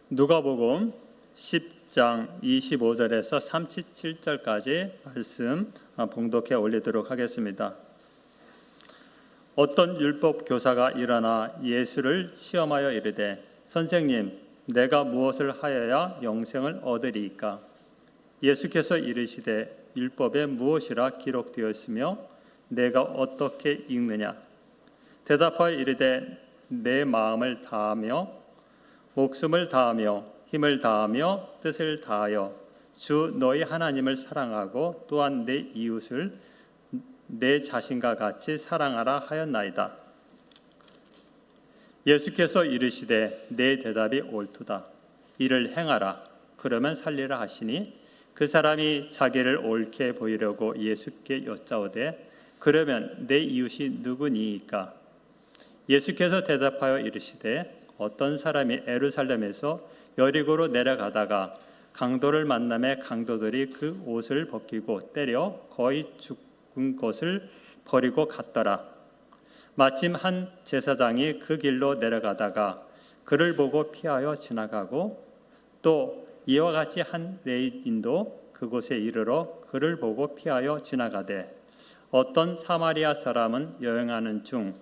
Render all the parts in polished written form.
누가복음 10장 25절에서 37절까지 말씀 봉독해 올리도록 하겠습니다. 어떤 율법 교사가 일어나 예수를 시험하여 이르되 선생님, 내가 무엇을 하여야 영생을 얻으리이까? 예수께서 이르시되 율법에 무엇이라 기록되었으며 내가 어떻게 읽느냐? 대답하여 이르되 내 마음을 다하며 목숨을 다하며 힘을 다하며 뜻을 다하여 주 너희 하나님을 사랑하고 또한 내 이웃을 내 자신과 같이 사랑하라 하였나이다. 예수께서 이르시되 내 대답이 옳도다. 이를 행하라. 그러면 살리라 하시니 그 사람이 자기를 옳게 보이려고 예수께 여짜오되 그러면 내 이웃이 누구니이까? 예수께서 대답하여 이르시되 어떤 사람이 예루살렘에서 여리고로 내려가다가 강도를 만나매 강도들이 그 옷을 벗기고 때려 거의 죽은 것을 버리고 갔더라. 마침 한 제사장이 그 길로 내려가다가 그를 보고 피하여 지나가고 또 이와 같이 한 레위인도 그곳에 이르러 그를 보고 피하여 지나가되 어떤 사마리아 사람은 여행하는 중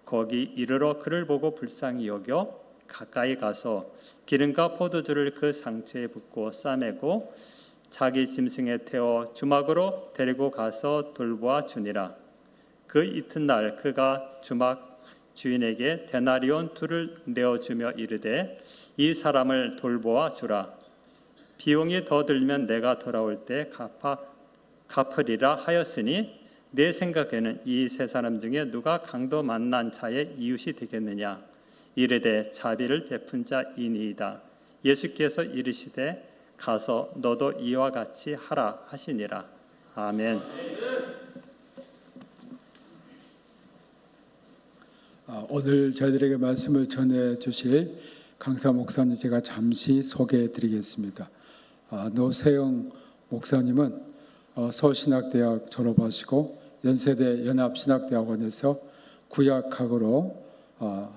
거기 이르러 그를 보고 불쌍히 여겨 가까이 가서 기름과 포도주를 그 상처에 붓고 싸매고 자기 짐승에 태워 주막으로 데리고 가서 돌보아 주니라. 그 이튿날 그가 주막 주인에게 데나리온 2를 내어주며 이르되 이 사람을 돌보아 주라. 비용이 더 들면 내가 돌아올 때 갚으리라 하였으니 내 생각에는 이 세 사람 중에 누가 강도 만난 자의 이웃이 되겠느냐? 이르되 자비를 베푼 자이니이다. 예수께서 이르시되 가서 너도 이와 같이 하라 하시니라. 아멘. 오늘 저희들에게 말씀을 전해 주실 강사 목사님 제가 잠시 소개해 드리겠습니다. 노세영 목사님은 서울신학대학 졸업하시고 연세대 연합신학대학원에서 구약학으로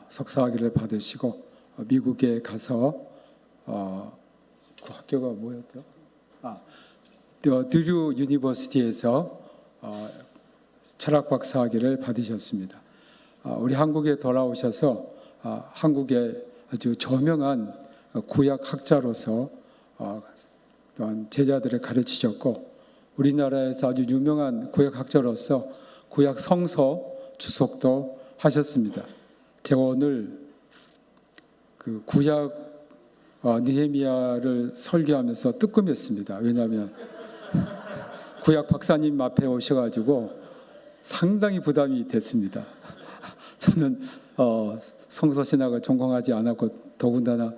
석사학위를 받으시고 미국에 가서 그 학교가 뭐였죠? 드류 유니버시티에서 철학 박사학위를 받으셨습니다. 우리 한국에 돌아오셔서 한국의 아주 저명한 구약학자로서 또한 제자들을 가르치셨고 우리나라에서 아주 유명한 구약학자로서 구약 성서 주석도 하셨습니다. 제가 오늘 그 구약 느헤미야를 설교하면서 뜨끔했습니다. 왜냐하면 구약 박사님 앞에 오셔가지고 상당히 부담이 됐습니다. 저는 성서신학을 전공하지 않았고 더군다나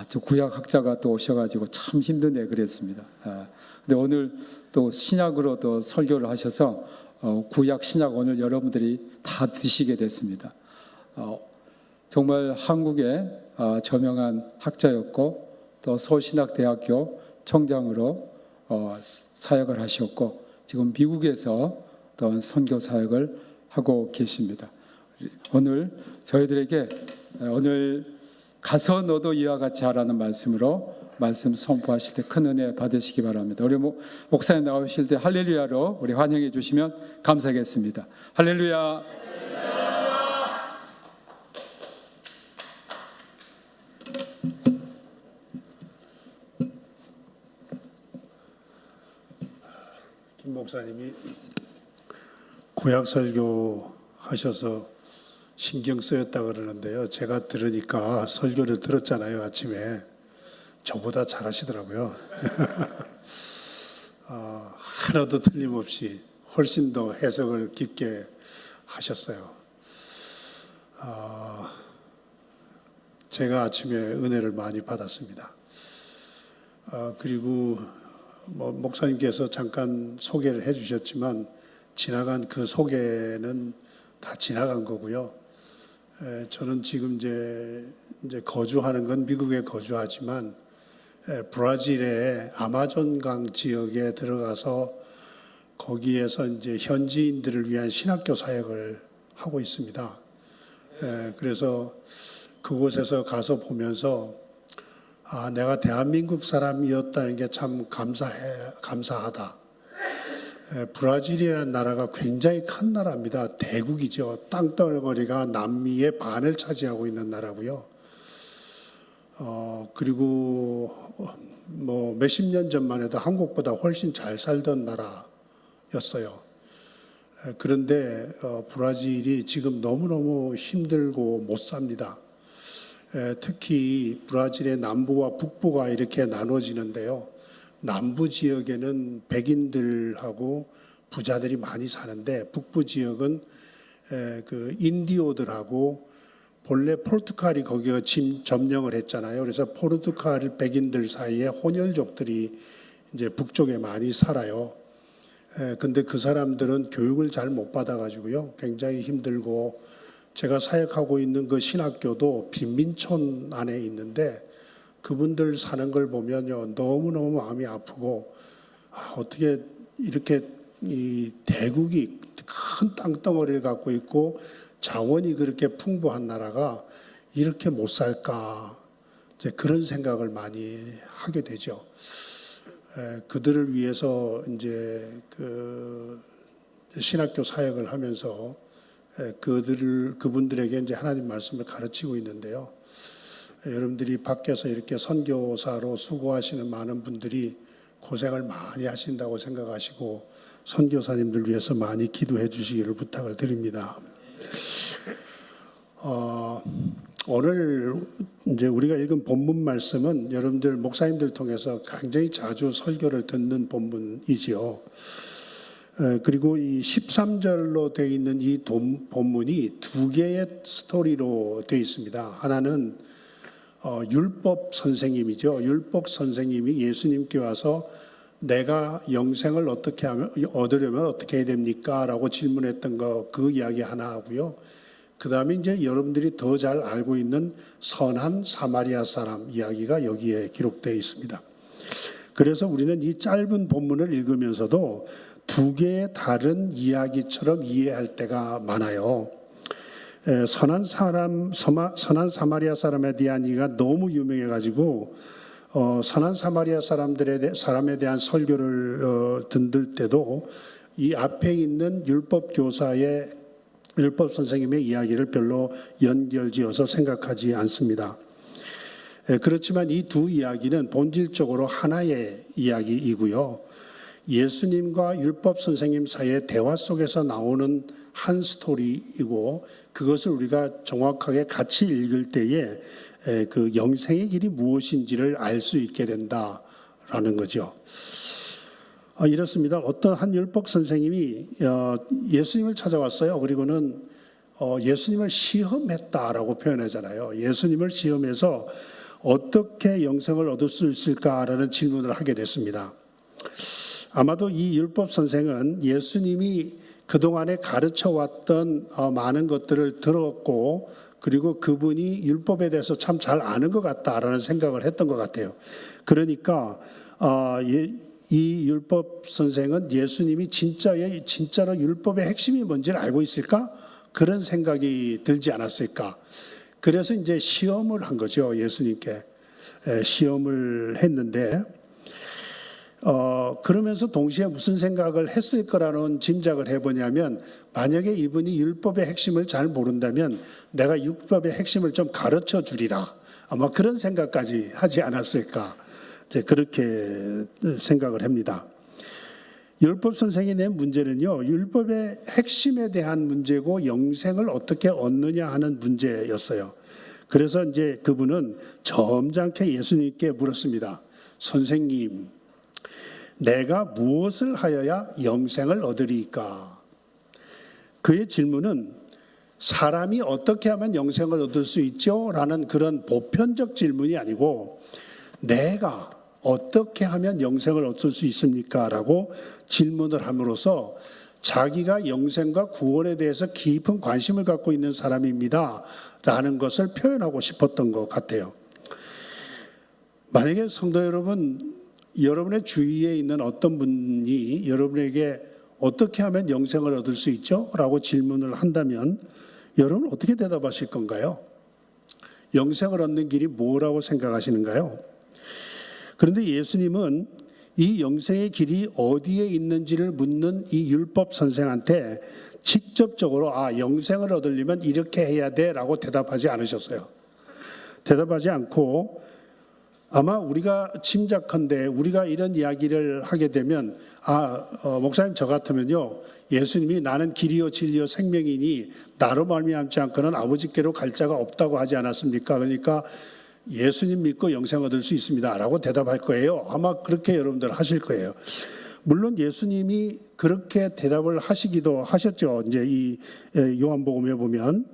저 구약학자가 또 오셔가지고 참 힘드네 그랬습니다. 근데 오늘 또 신약으로 또 설교를 하셔서 구약 신약 오늘 여러분들이 다 드시게 됐습니다. 정말 한국의 저명한 학자였고 또 서울신학대학교 총장으로 사역을 하셨고 지금 미국에서 또 선교 사역을 하고 계십니다. 오늘 저희들에게 오늘 가서 너도 이와 같이 하라는 말씀으로 말씀 선포하실 때 큰 은혜 받으시기 바랍니다. 우리 목사님 나오실 때 할렐루야로 우리 환영해 주시면 감사하겠습니다. 할렐루야. 김 목사님이 구약 설교 하셔서 신경 쓰였다 그러는데요. 제가 들으니까 설교를 들었잖아요. 아침에 저보다 잘하시더라고요. 하나도 틀림없이 훨씬 더 해석을 깊게 하셨어요. 제가 아침에 은혜를 많이 받았습니다. 그리고 목사님께서 잠깐 소개를 해주셨지만 지나간 그 소개는 다 지나간 거고요. 저는 지금 이제 거주하는 건 미국에 거주하지만 브라질의 아마존강 지역에 들어가서 거기에서 이제 현지인들을 위한 신학교 사역을 하고 있습니다. 그래서 그곳에서 가서 보면서 내가 대한민국 사람이었다는 게 참 감사하다. 브라질이라는 나라가 굉장히 큰 나라입니다. 대국이죠. 땅덩어리가 남미의 반을 차지하고 있는 나라고요. 그리고 뭐 몇십 년 전만 해도 한국보다 훨씬 잘 살던 나라였어요. 그런데 브라질이 지금 너무너무 힘들고 못 삽니다. 특히 브라질의 남부와 북부가 이렇게 나눠지는데요. 남부 지역에는 백인들하고 부자들이 많이 사는데 북부 지역은 그 인디오들하고 본래 포르투갈이 거기가 점령을 했잖아요. 그래서 포르투갈 백인들 사이에 혼혈족들이 이제 북쪽에 많이 살아요. 근데 그 사람들은 교육을 잘 못 받아가지고요. 굉장히 힘들고 제가 사역하고 있는 그 신학교도 빈민촌 안에 있는데 그분들 사는 걸 보면요. 너무너무 마음이 아프고 어떻게 이렇게 이 대국이 큰 땅덩어리를 갖고 있고 자원이 그렇게 풍부한 나라가 이렇게 못 살까 이제 그런 생각을 많이 하게 되죠. 그들을 위해서 이제 그 신학교 사역을 하면서 그분들에게 이제 하나님 말씀을 가르치고 있는데요. 여러분들이 밖에서 이렇게 선교사로 수고하시는 많은 분들이 고생을 많이 하신다고 생각하시고 선교사님들 위해서 많이 기도해 주시기를 부탁을 드립니다. 오늘 이제 우리가 읽은 본문 말씀은 여러분들 목사님들 통해서 굉장히 자주 설교를 듣는 본문이지요. 그리고 이 13절로 되어 있는 이 본문이 두 개의 스토리로 되어 있습니다. 하나는 율법 선생님이죠. 율법 선생님이 예수님께 와서 내가 영생을 어떻게 하면 얻으려면 어떻게 해야 됩니까? 라고 질문했던 그 이야기 하나 하고요. 그 다음에 이제 여러분들이 더 잘 알고 있는 선한 사마리아 사람 이야기가 여기에 기록되어 있습니다. 그래서 우리는 이 짧은 본문을 읽으면서도 두 개의 다른 이야기처럼 이해할 때가 많아요. 선한 사마리아 사람에 대한 이야기가 너무 유명해가지고 선한 사마리아 사람에 대한 설교를 듣을 때도 이 앞에 있는 율법 선생님의 이야기를 별로 연결지어서 생각하지 않습니다. 그렇지만 이 두 이야기는 본질적으로 하나의 이야기이고요. 예수님과 율법 선생님 사이의 대화 속에서 나오는 한 스토리이고 그것을 우리가 정확하게 같이 읽을 때에 그 영생의 길이 무엇인지를 알 수 있게 된다라는 거죠. 이렇습니다. 어떤 한 율법 선생님이 예수님을 찾아왔어요. 그리고는 예수님을 시험했다라고 표현하잖아요. 예수님을 시험해서 어떻게 영생을 얻을 수 있을까라는 질문을 하게 됐습니다. 아마도 이 율법 선생은 예수님이 그동안에 가르쳐왔던 많은 것들을 들었고 그리고 그분이 율법에 대해서 참 잘 아는 것 같다라는 생각을 했던 것 같아요. 그러니까 이 율법 선생은 예수님이 진짜로 율법의 핵심이 뭔지를 알고 있을까? 그런 생각이 들지 않았을까? 그래서 이제 시험을 한 거죠. 예수님께 시험을 했는데 그러면서 동시에 무슨 생각을 했을 거라는 짐작을 해보냐면 만약에 이분이 율법의 핵심을 잘 모른다면 내가 율법의 핵심을 좀 가르쳐 주리라 아마 그런 생각까지 하지 않았을까 이제 그렇게 생각을 합니다. 율법 선생이 낸 문제는요 율법의 핵심에 대한 문제고 영생을 어떻게 얻느냐 하는 문제였어요. 그래서 이제 그분은 점잖게 예수님께 물었습니다. 선생님 내가 무엇을 하여야 영생을 얻으리까? 그의 질문은 사람이 어떻게 하면 영생을 얻을 수 있죠? 라는 그런 보편적 질문이 아니고 내가 어떻게 하면 영생을 얻을 수 있습니까? 라고 질문을 함으로써 자기가 영생과 구원에 대해서 깊은 관심을 갖고 있는 사람입니다. 라는 것을 표현하고 싶었던 것 같아요. 만약에 성도 여러분, 여러분의 주위에 있는 어떤 분이 여러분에게 어떻게 하면 영생을 얻을 수 있죠? 라고 질문을 한다면 여러분 어떻게 대답하실 건가요? 영생을 얻는 길이 뭐라고 생각하시는가요? 그런데 예수님은 이 영생의 길이 어디에 있는지를 묻는 이 율법 선생한테 직접적으로 영생을 얻으려면 이렇게 해야 돼라고 대답하지 않으셨어요. 대답하지 않고 아마 우리가 짐작컨대 우리가 이런 이야기를 하게 되면 목사님 저 같으면요, 예수님이 나는 길이요 진리요 생명이니 나로 말미암지 않고는 아버지께로 갈 자가 없다고 하지 않았습니까? 그러니까 예수님 믿고 영생 얻을 수 있습니다라고 대답할 거예요. 아마 그렇게 여러분들 하실 거예요. 물론 예수님이 그렇게 대답을 하시기도 하셨죠. 이제 이 요한복음에 보면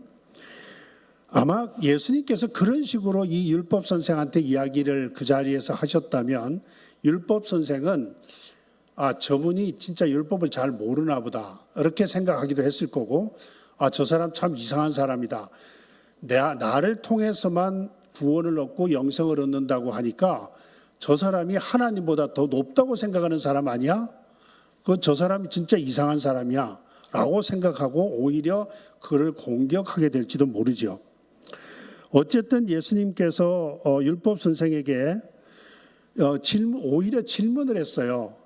아마 예수님께서 그런 식으로 이 율법 선생한테 이야기를 그 자리에서 하셨다면 율법 선생은 저분이 진짜 율법을 잘 모르나 보다 이렇게 생각하기도 했을 거고, 저 사람 참 이상한 사람이다. 나를 통해서만 구원을 얻고 영생을 얻는다고 하니까 저 사람이 하나님보다 더 높다고 생각하는 사람 아니야? 저 사람이 진짜 이상한 사람이야 라고 생각하고 오히려 그를 공격하게 될지도 모르죠. 어쨌든 예수님께서 율법 선생에게 오히려 질문을 했어요.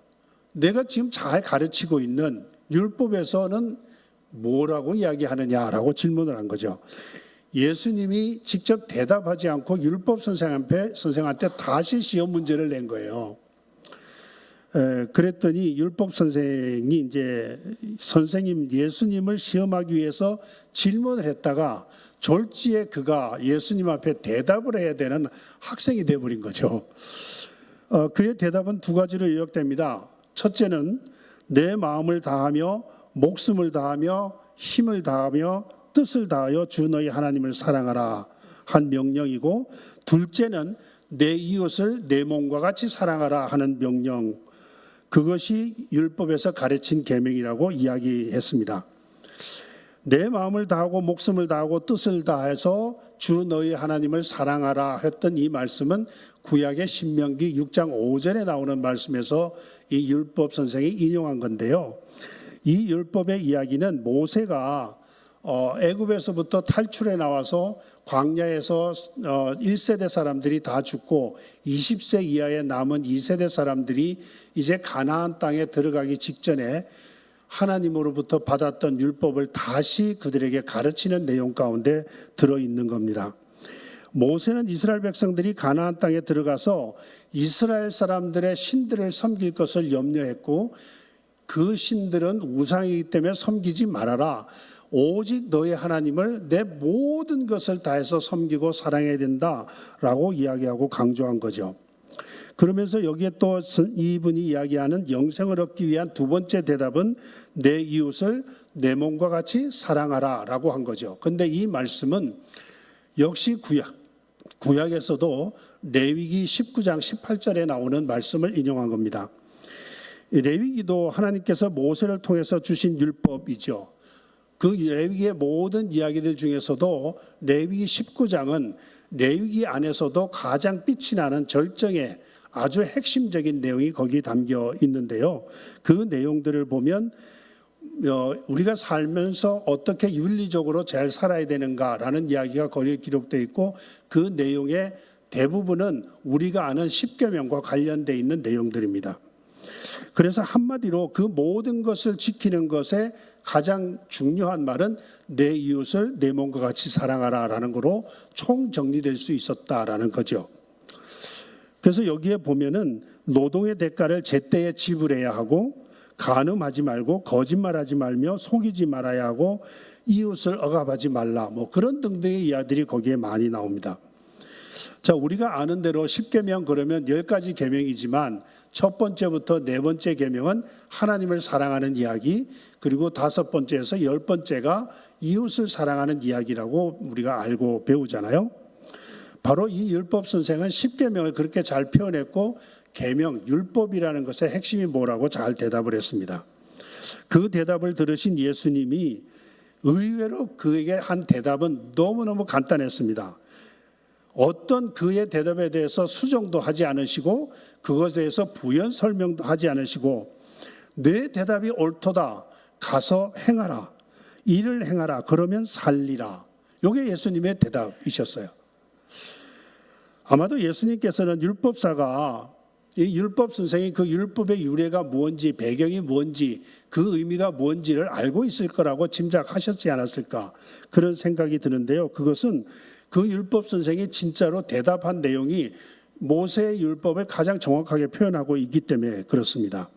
내가 지금 잘 가르치고 있는 율법에서는 뭐라고 이야기하느냐라고 질문을 한 거죠. 예수님이 직접 대답하지 않고 율법 선생한테 다시 시험 문제를 낸 거예요. 그랬더니 율법 선생이 이제 선생님 예수님을 시험하기 위해서 질문을 했다가 졸지에 그가 예수님 앞에 대답을 해야 되는 학생이 되어버린 거죠. 그의 대답은 두 가지로 요약됩니다. 첫째는 내 마음을 다하며 목숨을 다하며 힘을 다하며 뜻을 다하여 주 너희 하나님을 사랑하라 한 명령이고, 둘째는 내 이웃을 내 몸과 같이 사랑하라 하는 명령, 그것이 율법에서 가르친 계명이라고 이야기했습니다. 내 마음을 다하고 목숨을 다하고 뜻을 다해서 주 너희 하나님을 사랑하라 했던 이 말씀은 구약의 신명기 6장 5절에 나오는 말씀에서 이 율법 선생이 인용한 건데요. 이 율법의 이야기는 모세가 애굽에서부터 탈출해 나와서 광야에서 1세대 사람들이 다 죽고 20세 이하의 남은 2세대 사람들이 이제 가나안 땅에 들어가기 직전에 하나님으로부터 받았던 율법을 다시 그들에게 가르치는 내용 가운데 들어있는 겁니다. 모세는 이스라엘 백성들이 가나안 땅에 들어가서 이스라엘 사람들의 신들을 섬길 것을 염려했고, 그 신들은 우상이기 때문에 섬기지 말아라. 오직 너의 하나님을 내 모든 것을 다해서 섬기고 사랑해야 된다라고 이야기하고 강조한 거죠. 그러면서 여기에 또 이분이 이야기하는 영생을 얻기 위한 두 번째 대답은 내 이웃을 내 몸과 같이 사랑하라라고 한 거죠. 그런데 이 말씀은 역시 구약에서도 레위기 19장 18절에 나오는 말씀을 인용한 겁니다. 레위기도 하나님께서 모세를 통해서 주신 율법이죠. 그 레위기의 모든 이야기들 중에서도 레위기 19장은 레위기 안에서도 가장 빛이 나는 절정의 아주 핵심적인 내용이 거기 담겨 있는데요. 그 내용들을 보면 우리가 살면서 어떻게 윤리적으로 잘 살아야 되는가라는 이야기가 거기에 기록되어 있고, 그 내용의 대부분은 우리가 아는 십계명과 관련되어 있는 내용들입니다. 그래서 한마디로 그 모든 것을 지키는 것에 가장 중요한 말은 내 이웃을 내 몸과 같이 사랑하라라는 거로 총정리될 수 있었다라는 거죠. 그래서 여기에 보면은 노동의 대가를 제때에 지불해야 하고, 간음하지 말고 거짓말하지 말며 속이지 말아야 하고, 이웃을 억압하지 말라, 그런 등등의 이야기들이 거기에 많이 나옵니다. 자, 우리가 아는 대로 10계명 그러면 10가지 계명이지만 첫 번째부터 네 번째 계명은 하나님을 사랑하는 이야기, 그리고 다섯 번째에서 10번째가 이웃을 사랑하는 이야기라고 우리가 알고 배우잖아요. 바로 이 율법 선생은 10계명을 그렇게 잘 표현했고, 계명, 율법이라는 것의 핵심이 뭐라고 잘 대답을 했습니다. 그 대답을 들으신 예수님이 의외로 그에게 한 대답은 너무너무 간단했습니다. 어떤 그의 대답에 대해서 수정도 하지 않으시고 그것에 대해서 부연 설명도 하지 않으시고, 내 대답이 옳도다, 가서 행하라, 이를 행하라, 그러면 살리라. 이게 예수님의 대답이셨어요. 아마도 예수님께서는 율법사가 이 율법 선생이 그 율법의 유래가 뭔지, 배경이 뭔지, 그 의미가 뭔지를 알고 있을 거라고 짐작하셨지 않았을까, 그런 생각이 드는데요. 그것은 그 율법 선생이 진짜로 대답한 내용이 모세의 율법을 가장 정확하게 표현하고 있기 때문에 그렇습니다.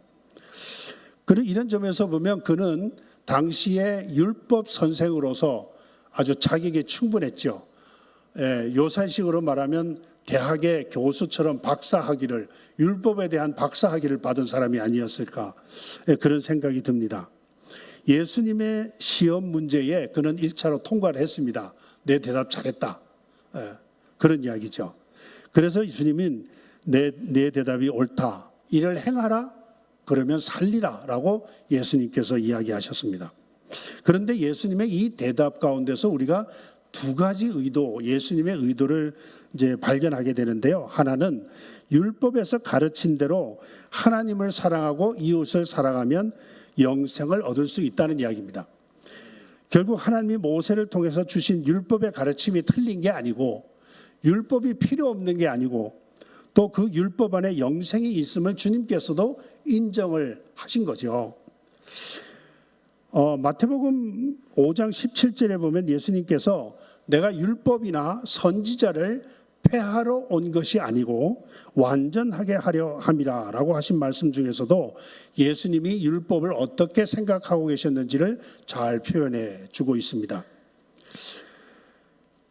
그리고 이런 점에서 보면 그는 당시의 율법 선생으로서 아주 자격이 충분했죠. 요새식으로 말하면 대학의 교수처럼 박사학위를, 율법에 대한 박사학위를 받은 사람이 아니었을까, 그런 생각이 듭니다. 예수님의 시험 문제에 그는 1차로 통과를 했습니다. 내 대답 잘했다, 그런 이야기죠. 그래서 예수님은 내 대답이 옳다, 이를 행하라, 그러면 살리라 라고 예수님께서 이야기하셨습니다. 그런데 예수님의 이 대답 가운데서 우리가 두 가지 의도, 예수님의 의도를 이제 발견하게 되는데요. 하나는 율법에서 가르친 대로 하나님을 사랑하고 이웃을 사랑하면 영생을 얻을 수 있다는 이야기입니다. 결국 하나님이 모세를 통해서 주신 율법의 가르침이 틀린 게 아니고, 율법이 필요 없는 게 아니고, 또 그 율법 안에 영생이 있음을 주님께서도 인정을 하신 거죠. 마태복음 5장 17절에 보면 예수님께서 내가 율법이나 선지자를 폐하러 온 것이 아니고 완전하게 하려 함이라 라고 하신 말씀 중에서도 예수님이 율법을 어떻게 생각하고 계셨는지를 잘 표현해 주고 있습니다.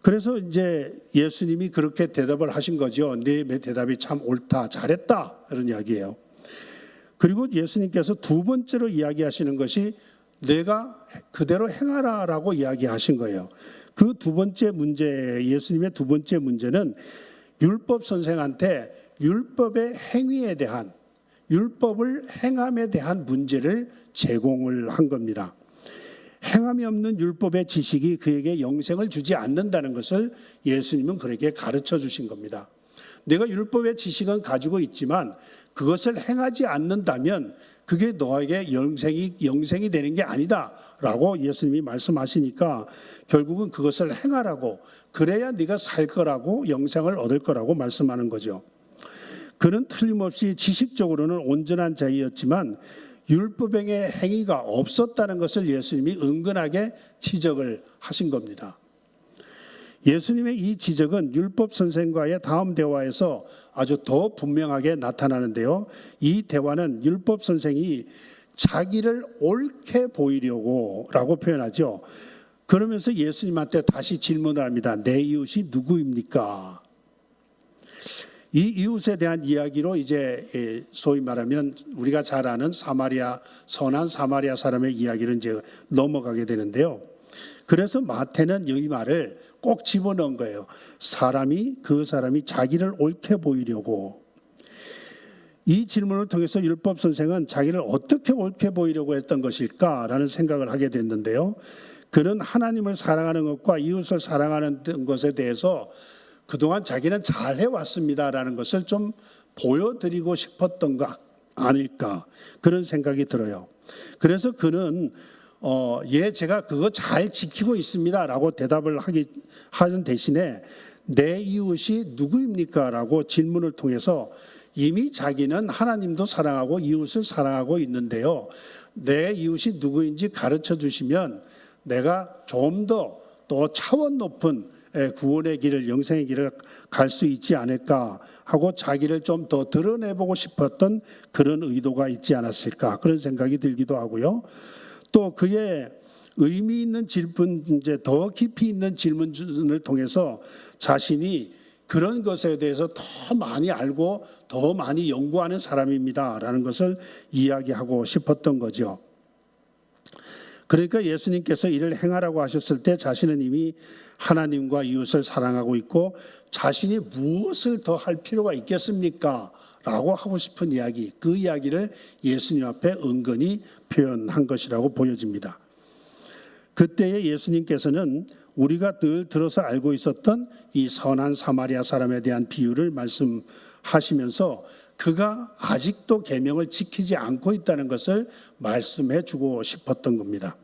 그래서 이제 예수님이 그렇게 대답을 하신 거죠. 네 대답이 참 옳다, 잘했다, 이런 이야기예요. 그리고 예수님께서 두 번째로 이야기하시는 것이 내가 그대로 행하라라고 이야기하신 거예요. 그 두 번째 문제, 예수님의 두 번째 문제는 율법 선생한테 율법의 행위에 대한, 율법을 행함에 대한 문제를 제공을 한 겁니다. 행함이 없는 율법의 지식이 그에게 영생을 주지 않는다는 것을 예수님은 그에게 가르쳐 주신 겁니다. 내가 율법의 지식은 가지고 있지만 그것을 행하지 않는다면 그게 너에게 영생이 되는 게 아니다 라고 예수님이 말씀하시니까 결국은 그것을 행하라고, 그래야 네가 살 거라고, 영생을 얻을 거라고 말씀하는 거죠. 그는 틀림없이 지식적으로는 온전한 자이었지만 율법의 행위가 없었다는 것을 예수님이 은근하게 지적을 하신 겁니다. 예수님의 이 지적은 율법 선생과의 다음 대화에서 아주 더 분명하게 나타나는데요. 이 대화는 율법 선생이 자기를 옳게 보이려고 라고 표현하죠. 그러면서 예수님한테 다시 질문을 합니다. 내 이웃이 누구입니까? 이 이웃에 대한 이야기로 이제 소위 말하면 우리가 잘 아는 선한 사마리아 사람의 이야기를 이제 넘어가게 되는데요. 그래서 마태는 이 말을 꼭 집어넣은 거예요. 그 사람이 자기를 옳게 보이려고. 이 질문을 통해서 율법 선생은 자기를 어떻게 옳게 보이려고 했던 것일까라는 생각을 하게 됐는데요. 그는 하나님을 사랑하는 것과 이웃을 사랑하는 것에 대해서 그동안 자기는 잘 해왔습니다라는 것을 좀 보여드리고 싶었던 것 아닐까, 그런 생각이 들어요. 그래서 그는 제가 그거 잘 지키고 있습니다라고 대답을 하는 대신에 내 이웃이 누구입니까? 라고 질문을 통해서 이미 자기는 하나님도 사랑하고 이웃을 사랑하고 있는데요. 내 이웃이 누구인지 가르쳐 주시면 내가 좀 더 차원 높은 구원의 길을, 영생의 길을 갈 수 있지 않을까 하고 자기를 좀 더 드러내보고 싶었던 그런 의도가 있지 않았을까, 그런 생각이 들기도 하고요. 또 그의 의미 있는 질문, 이제 더 깊이 있는 질문을 통해서 자신이 그런 것에 대해서 더 많이 알고 더 많이 연구하는 사람입니다라는 것을 이야기하고 싶었던 거죠. 그러니까 예수님께서 이를 행하라고 하셨을 때 자신은 이미 하나님과 이웃을 사랑하고 있고 자신이 무엇을 더 할 필요가 있겠습니까? 라고 하고 싶은 이야기, 그 이야기를 예수님 앞에 은근히 표현한 것이라고 보여집니다. 그때의 예수님께서는 우리가 늘 들어서 알고 있었던 이 선한 사마리아 사람에 대한 비유를 말씀하시면서 그가 아직도 계명을 지키지 않고 있다는 것을 말씀해 주고 싶었던 겁니다.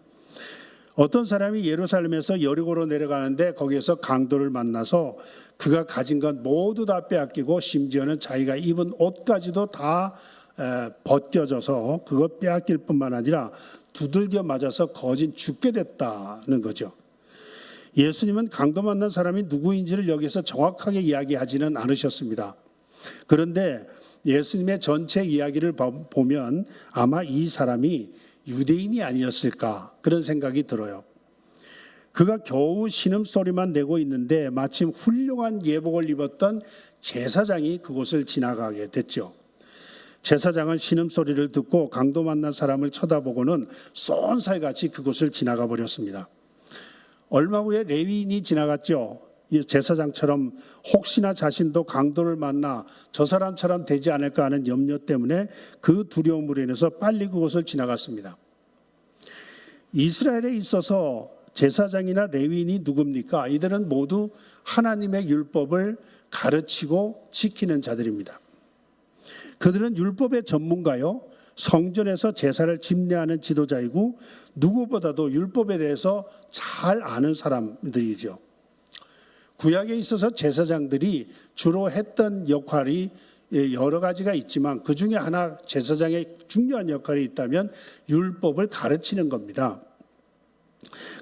어떤 사람이 예루살렘에서 여리고로 내려가는데 거기에서 강도를 만나서 그가 가진 것 모두 다 빼앗기고 심지어는 자기가 입은 옷까지도 다 벗겨져서 그거 빼앗길 뿐만 아니라 두들겨 맞아서 거진 죽게 됐다는 거죠. 예수님은 강도 만난 사람이 누구인지를 여기서 정확하게 이야기하지는 않으셨습니다. 그런데 예수님의 전체 이야기를 보면 아마 이 사람이 유대인이 아니었을까 그런 생각이 들어요. 그가 겨우 신음소리만 내고 있는데 마침 훌륭한 예복을 입었던 제사장이 그곳을 지나가게 됐죠. 제사장은 신음소리를 듣고 강도 만난 사람을 쳐다보고는 쏜살같이 그곳을 지나가 버렸습니다. 얼마 후에 레위인이 지나갔죠. 제사장처럼 혹시나 자신도 강도를 만나 저 사람처럼 되지 않을까 하는 염려 때문에 그 두려움으로 인해서 빨리 그곳을 지나갔습니다. 이스라엘에 있어서 제사장이나 레위인이 누굽니까? 이들은 모두 하나님의 율법을 가르치고 지키는 자들입니다. 그들은 율법의 전문가요. 성전에서 제사를 집례하는 지도자이고 누구보다도 율법에 대해서 잘 아는 사람들이죠. 구약에 있어서 제사장들이 주로 했던 역할이 여러 가지가 있지만 그 중에 하나 제사장의 중요한 역할이 있다면 율법을 가르치는 겁니다.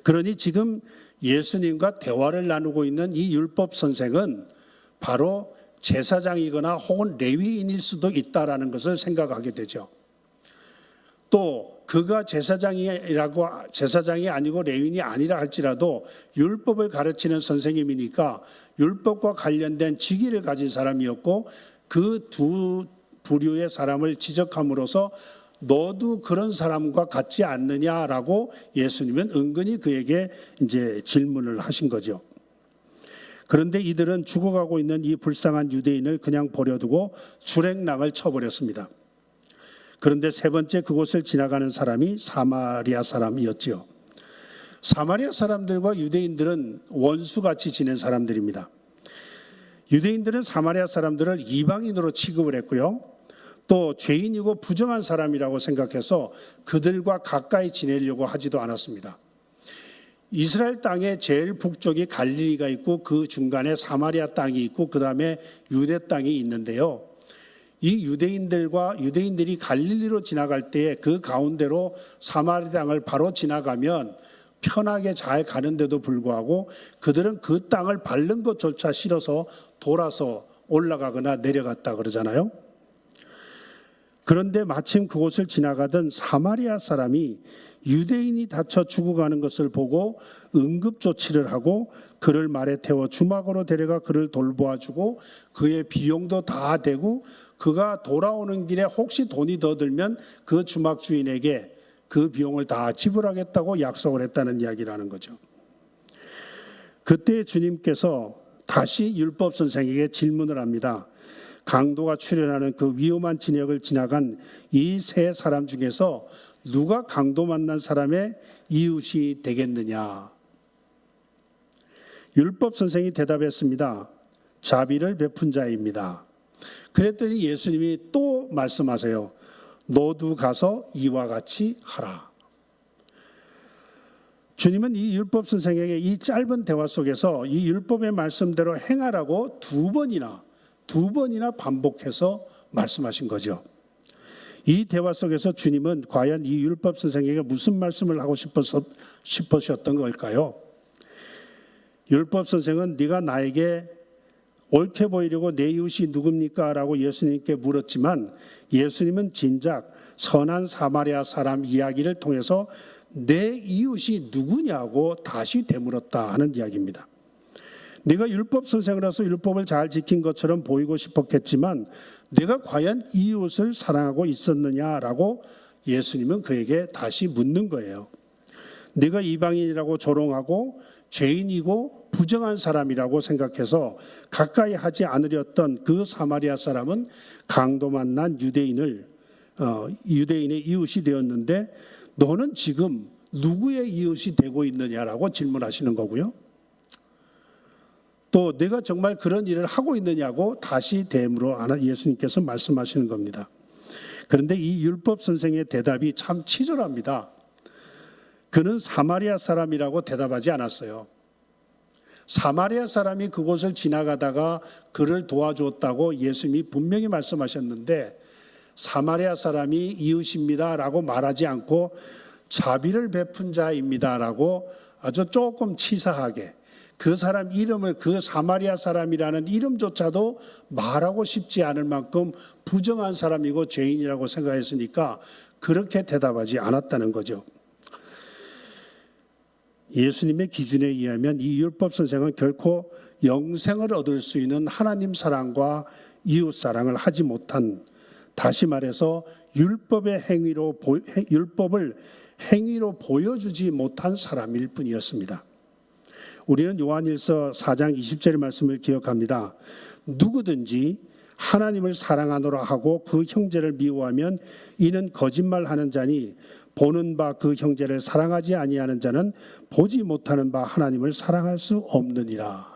그러니 지금 예수님과 대화를 나누고 있는 이 율법 선생은 바로 제사장이거나 혹은 레위인일 수도 있다라는 것을 생각하게 되죠. 또 그가 제사장이 아니고 레위인이 아니라 할지라도 율법을 가르치는 선생님이니까 율법과 관련된 직위를 가진 사람이었고 그 두 부류의 사람을 지적함으로써 너도 그런 사람과 같지 않느냐라고 예수님은 은근히 그에게 이제 질문을 하신 거죠. 그런데 이들은 죽어가고 있는 이 불쌍한 유대인을 그냥 버려두고 주랭랑을 쳐버렸습니다. 그런데 세 번째 그곳을 지나가는 사람이 사마리아 사람이었지요. 사마리아 사람들과 유대인들은 원수같이 지낸 사람들입니다. 유대인들은 사마리아 사람들을 이방인으로 취급을 했고요. 또 죄인이고 부정한 사람이라고 생각해서 그들과 가까이 지내려고 하지도 않았습니다. 이스라엘 땅의 제일 북쪽이 갈릴리가 있고 그 중간에 사마리아 땅이 있고 그 다음에 유대 땅이 있는데요. 이 유대인들이 갈릴리로 지나갈 때에 그 가운데로 사마리아 땅을 바로 지나가면 편하게 잘 가는데도 불구하고 그들은 그 땅을 밟는 것조차 싫어서 돌아서 올라가거나 내려갔다 그러잖아요. 그런데 마침 그곳을 지나가던 사마리아 사람이 유대인이 다쳐 죽어가는 것을 보고 응급조치를 하고 그를 말에 태워 주막으로 데려가 그를 돌보아주고 그의 비용도 다 대고 그가 돌아오는 길에 혹시 돈이 더 들면 그 주막 주인에게 그 비용을 다 지불하겠다고 약속을 했다는 이야기라는 거죠. 그때 주님께서 다시 율법 선생에게 질문을 합니다. 강도가 출현하는 그 위험한 진역을 지나간 이 세 사람 중에서 누가 강도 만난 사람의 이웃이 되겠느냐? 율법 선생이 대답했습니다. 자비를 베푼 자입니다. 그랬더니 예수님이 또 말씀하세요. 너도 가서 이와 같이 하라. 주님은 이 율법 선생에게 이 짧은 대화 속에서 이 율법의 말씀대로 행하라고 두 번이나 반복해서 말씀하신 거죠. 이 대화 속에서 주님은 과연 이 율법 선생에게 무슨 말씀을 하고 싶으셨던 걸까요? 율법 선생은 네가 나에게 옳게 보이려고 내 이웃이 누굽니까? 라고 예수님께 물었지만 예수님은 진작 선한 사마리아 사람 이야기를 통해서 내 이웃이 누구냐고 다시 되물었다 하는 이야기입니다. 내가 율법 선생으로서 율법을 잘 지킨 것처럼 보이고 싶었겠지만 내가 과연 이웃을 사랑하고 있었느냐라고 예수님은 그에게 다시 묻는 거예요. 내가 이방인이라고 조롱하고 죄인이고 부정한 사람이라고 생각해서 가까이 하지 않으렸던 그 사마리아 사람은 강도 만난 유대인의 이웃이 되었는데 너는 지금 누구의 이웃이 되고 있느냐라고 질문하시는 거고요. 또 내가 정말 그런 일을 하고 있느냐고 다시 대물어 예수님께서 말씀하시는 겁니다. 그런데 이 율법 선생의 대답이 참 치졸합니다. 그는 사마리아 사람이라고 대답하지 않았어요. 사마리아 사람이 그곳을 지나가다가 그를 도와주었다고 예수님이 분명히 말씀하셨는데 사마리아 사람이 이웃입니다라고 말하지 않고 자비를 베푼 자입니다라고 아주 조금 치사하게 그 사람 이름을 그 사마리아 사람이라는 이름조차도 말하고 싶지 않을 만큼 부정한 사람이고 죄인이라고 생각했으니까 그렇게 대답하지 않았다는 거죠. 예수님의 기준에 의하면 이 율법 선생은 결코 영생을 얻을 수 있는 하나님 사랑과 이웃 사랑을 하지 못한, 다시 말해서 율법을 행위로 보여주지 못한 사람일 뿐이었습니다. 우리는 요한일서 4장 20절의 말씀을 기억합니다. 누구든지 하나님을 사랑하노라 하고 그 형제를 미워하면 이는 거짓말하는 자니 보는 바 그 형제를 사랑하지 아니하는 자는 보지 못하는 바 하나님을 사랑할 수 없느니라.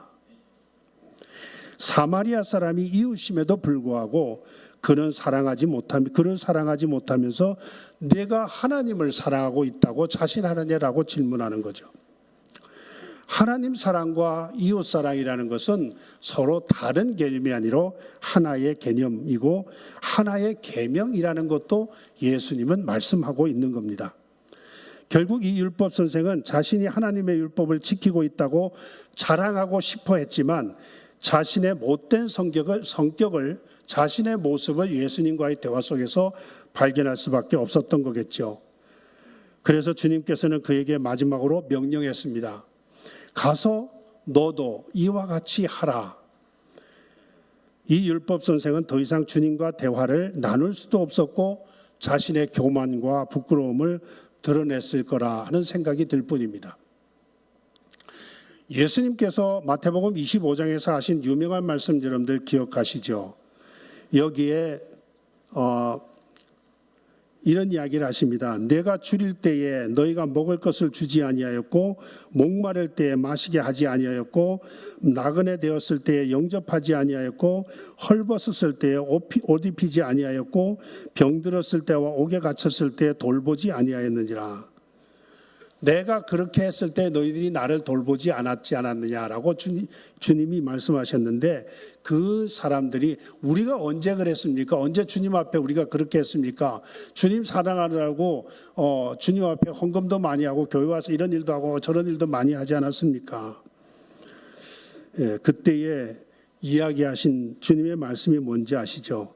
사마리아 사람이 이웃임에도 불구하고 그를 사랑하지 못하면서 내가 하나님을 사랑하고 있다고 자신하느냐라고 질문하는 거죠. 하나님 사랑과 이웃 사랑이라는 것은 서로 다른 개념이 아니라 하나의 개념이고 하나의 계명이라는 것도 예수님은 말씀하고 있는 겁니다. 결국 이 율법 선생은 자신이 하나님의 율법을 지키고 있다고 자랑하고 싶어 했지만 자신의 못된 성격을 자신의 모습을 예수님과의 대화 속에서 발견할 수밖에 없었던 거겠죠. 그래서 주님께서는 그에게 마지막으로 명령했습니다. 가서 너도 이와 같이 하라. 이 율법 선생은 더 이상 주님과 대화를 나눌 수도 없었고 자신의 교만과 부끄러움을 드러냈을 거라 하는 생각이 들 뿐입니다. 예수님께서 마태복음 25장에서 하신 유명한 말씀 여러분들 기억하시죠? 여기에 이런 이야기를 하십니다. 내가 줄일 때에 너희가 먹을 것을 주지 아니하였고 목마를 때에 마시게 하지 아니하였고 나그네 되었을 때에 영접하지 아니하였고 헐벗었을 때에 옷 입히지 아니하였고 병들었을 때와 옥에 갇혔을 때에 돌보지 아니하였느니라. 내가 그렇게 했을 때 너희들이 나를 돌보지 않았느냐라고 주님이 말씀하셨는데 그 사람들이 우리가 언제 그랬습니까? 언제 주님 앞에 우리가 그렇게 했습니까? 주님 사랑하느라고 주님 앞에 헌금도 많이 하고 교회 와서 이런 일도 하고 저런 일도 많이 하지 않았습니까? 예, 그때에 이야기하신 주님의 말씀이 뭔지 아시죠?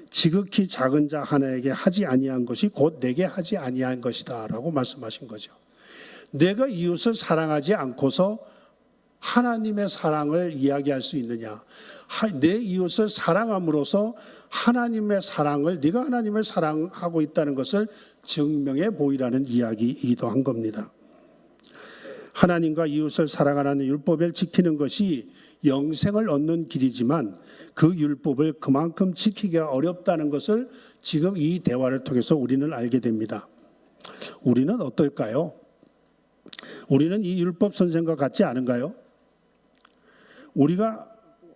지극히 작은 자 하나에게 하지 아니한 것이 곧 내게 하지 아니한 것이다 라고 말씀하신 거죠. 내가 이웃을 사랑하지 않고서 하나님의 사랑을 이야기할 수 있느냐? 내 이웃을 사랑함으로써 하나님의 사랑을, 네가 하나님을 사랑하고 있다는 것을 증명해 보이라는 이야기이기도 한 겁니다. 하나님과 이웃을 사랑하라는 율법을 지키는 것이 영생을 얻는 길이지만 그 율법을 그만큼 지키기가 어렵다는 것을 지금 이 대화를 통해서 우리는 알게 됩니다. 우리는 어떨까요? 우리는 이 율법 선생과 같지 않은가요? 우리가